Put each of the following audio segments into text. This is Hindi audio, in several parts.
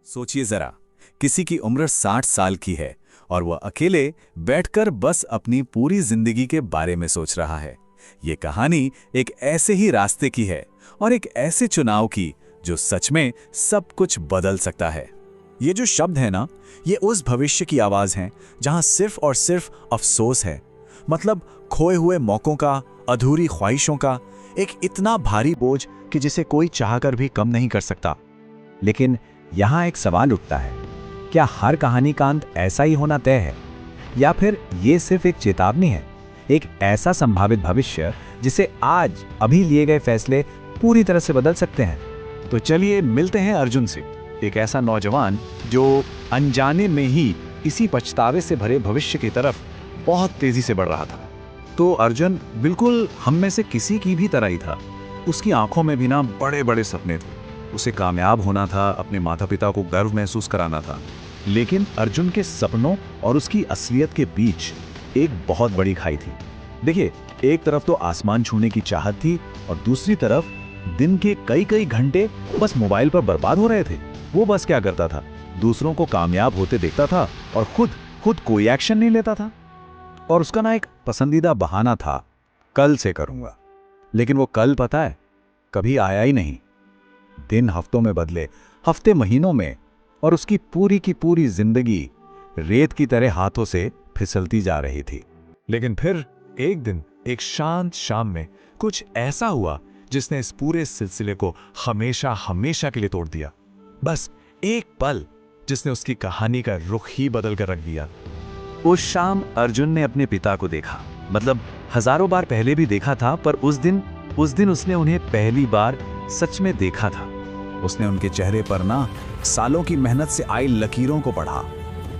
सोचिए जरा, किसी की उम्र 60 साल की है और वह अकेले बैठकर बस अपनी पूरी जिंदगी के बारे में सोच रहा है। ये कहानी एक ऐसे ही रास्ते की है और एक ऐसे चुनाव की जो सच में सब कुछ बदल सकता है। ये जो शब्द है ना, ये उस भविष्य की आवाज है जहां सिर्फ और सिर्फ अफसोस है। मतलब खोए हुए मौकों का, अधूरी ख्वाहिशों का एक इतना भारी बोझ कि जिसे कोई चाहकर भी कम नहीं कर सकता। लेकिन यहाँ एक सवाल उठता है, क्या हर कहानी का अंत ऐसा ही होना तय है, या फिर ये सिर्फ एक चेतावनी है, एक ऐसा संभावित भविष्य जिसे आज अभी लिए गए फैसले पूरी तरह से बदल सकते हैं। तो चलिए मिलते हैं अर्जुन से, एक ऐसा नौजवान जो अनजाने में ही इसी पछतावे से भरे भविष्य की तरफ बहुत तेजी से बढ़ रहा था। तो अर्जुन बिल्कुल हम में से किसी की भी तरह ही था। उसकी आंखों में भी ना बड़े बड़े सपने थे। उसे कामयाब होना था, अपने माता पिता को गर्व महसूस कराना था। लेकिन अर्जुन के सपनों और उसकी असलियत के बीच एक बहुत बड़ी खाई थी। देखिए, एक तरफ तो आसमान छूने की चाहत थी और दूसरी तरफ दिन के कई कई घंटे बस मोबाइल पर बर्बाद हो रहे थे। वो बस क्या करता था, दूसरों को कामयाब होते देखता था और खुद कोई एक्शन नहीं लेता था। और उसका ना एक पसंदीदा बहाना था, कल से करूंगा। लेकिन वो कल पता है कभी आया ही नहीं। दिन हफ्तों में बदले, हफ्ते महीनों में, और उसकी की पूरी जिंदगी रेत की तरह हाथों से फिसलती जा रही थी। लेकिन फिर एक दिन, एक शांत शाम में कुछ ऐसा हुआ जिसने इस पूरे सिलसिले को हमेशा हमेशा के लिए तोड़ दिया। बस एक पल जिसने उसकी कहानी का रुख ही बदल कर रख दिया। उस शाम अर्जुन ने अपने पिता को देखा। मतलब हजारों बार पहले भी देखा था, पर उस दिन उसने उन्हें पहली बार सच में देखा था। उसने उनके चेहरे पर ना सालों की मेहनत से आई लकीरों को पढ़ा।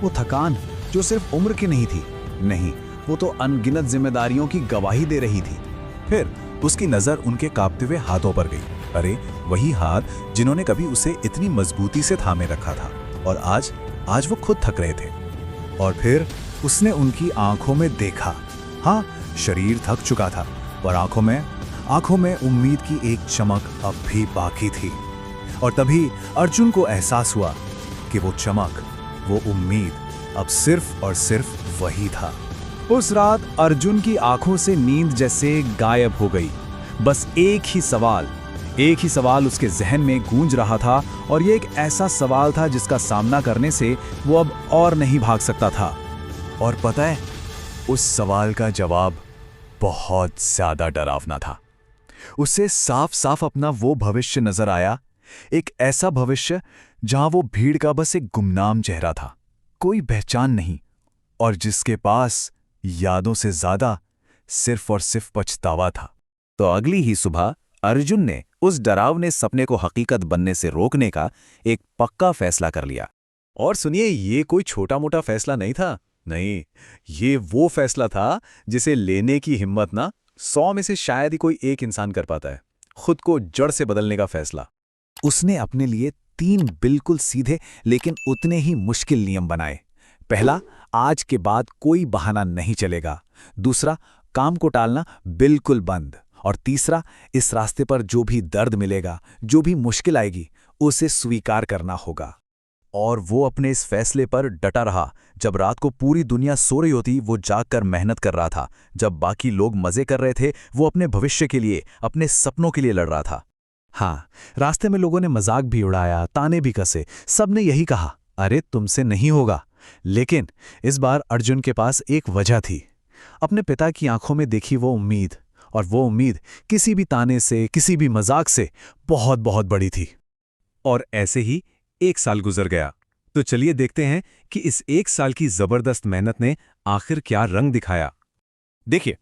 वो थकान जो सिर्फ उम्र की नहीं थी, नहीं, वो तो अनगिनत जिम्मेदारियों की गवाही दे रही थी। फिर उसकी नजर उनके कांपते हुए हाथों पर गई। अरे, वही हाथ जिन्होंने कभी उसे इतनी मजबूती से थामे रखा था, और आज वो खुद थक रहे थे। और फिर उसने उनकी आंखों में देखा। हाँ, शरीर थक चुका था, पर आंखों में उम्मीद की एक चमक अब भी बाकी थी। और तभी अर्जुन को एहसास हुआ कि वो चमक, वो उम्मीद अब सिर्फ और सिर्फ वही था। उस रात अर्जुन की आंखों से नींद जैसे गायब हो गई। बस एक ही सवाल उसके जहन में गूंज रहा था, और ये एक ऐसा सवाल था जिसका सामना करने से वो अब और नहीं भाग सकता था। और पता है, उस सवाल का जवाब बहुत ज्यादा डरावना था। उसे साफ साफ अपना वो भविष्य नजर आया, एक ऐसा भविष्य जहां वो भीड़ का बस एक गुमनाम चेहरा था, कोई पहचान नहीं, और जिसके पास यादों से ज्यादा सिर्फ और सिर्फ पछतावा था। तो अगली ही सुबह अर्जुन ने उस डरावने सपने को हकीकत बनने से रोकने का एक पक्का फैसला कर लिया। और सुनिए, ये कोई छोटा मोटा फैसला नहीं था। नहीं, ये वो फैसला था जिसे लेने की हिम्मत ना 100 में से शायद ही कोई एक इंसान कर पाता है। खुद को जड़ से बदलने का फैसला। उसने अपने लिए 3 बिल्कुल सीधे लेकिन उतने ही मुश्किल नियम बनाए। पहला, आज के बाद कोई बहाना नहीं चलेगा। दूसरा, काम को टालना बिल्कुल बंद। और तीसरा, इस रास्ते पर जो भी दर्द मिलेगा, जो भी मुश्किल आएगी, उसे स्वीकार करना होगा। और वो अपने इस फैसले पर डटा रहा। जब रात को पूरी दुनिया सो रही होती, वो जागकर मेहनत कर रहा था। जब बाकी लोग मजे कर रहे थे, वो अपने भविष्य के लिए, अपने सपनों के लिए लड़ रहा था। हाँ, रास्ते में लोगों ने मजाक भी उड़ाया, ताने भी कसे, सबने यही कहा, अरे तुमसे नहीं होगा। लेकिन इस बार अर्जुन के पास एक वजह थी। अपने पिता की आंखों में देखी वो उम्मीद, और वो उम्मीद किसी भी ताने से, किसी भी मजाक से बहुत बहुत बड़ी थी। और ऐसे ही 1 साल गुजर गया। तो चलिए देखते हैं कि इस 1 साल की जबरदस्त मेहनत ने आखिर क्या रंग दिखाया। देखिए,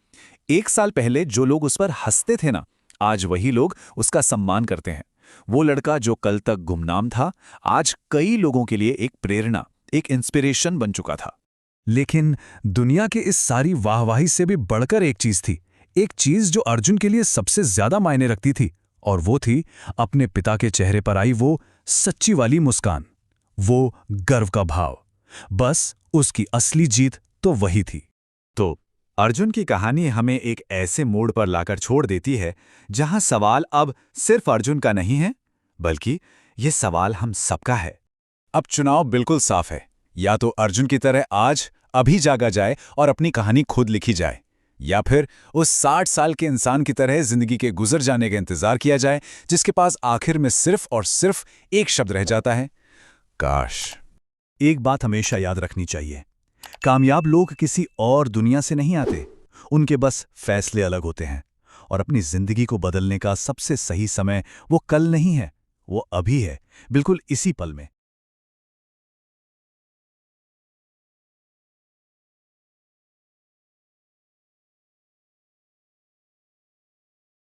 1 साल पहले जो लोग उस पर हंसते थे ना, आज वही लोग उसका सम्मान करते हैं। वो लड़का जो कल तक गुमनाम था, आज कई लोगों के लिए एक प्रेरणा, एक इंस्पिरेशन बन चुका था। लेकिन दुनिया के इस सारी वाहवाही से भी बढ़कर एक चीज थी, एक चीज जो अर्जुन के लिए सबसे ज्यादा मायने रखती थी, और वो थी अपने पिता के चेहरे पर आई वो सच्ची वाली मुस्कान, वो गर्व का भाव। बस उसकी असली जीत तो वही थी। तो अर्जुन की कहानी हमें एक ऐसे मोड़ पर लाकर छोड़ देती है जहां सवाल अब सिर्फ अर्जुन का नहीं है, बल्कि ये सवाल हम सबका है। अब चुनाव बिल्कुल साफ है। या तो अर्जुन की तरह आज अभी जागा जाए और अपनी कहानी खुद लिखी जाए, या फिर उस 60 साल के इंसान की तरह जिंदगी के गुजर जाने का इंतजार किया जाए, जिसके पास आखिर में सिर्फ और सिर्फ एक शब्द रह जाता है, काश। एक बात हमेशा याद रखनी चाहिए, कामयाब लोग किसी और दुनिया से नहीं आते, उनके बस फैसले अलग होते हैं। और अपनी जिंदगी को बदलने का सबसे सही समय वो कल नहीं है, वो अभी है, बिल्कुल इसी पल में।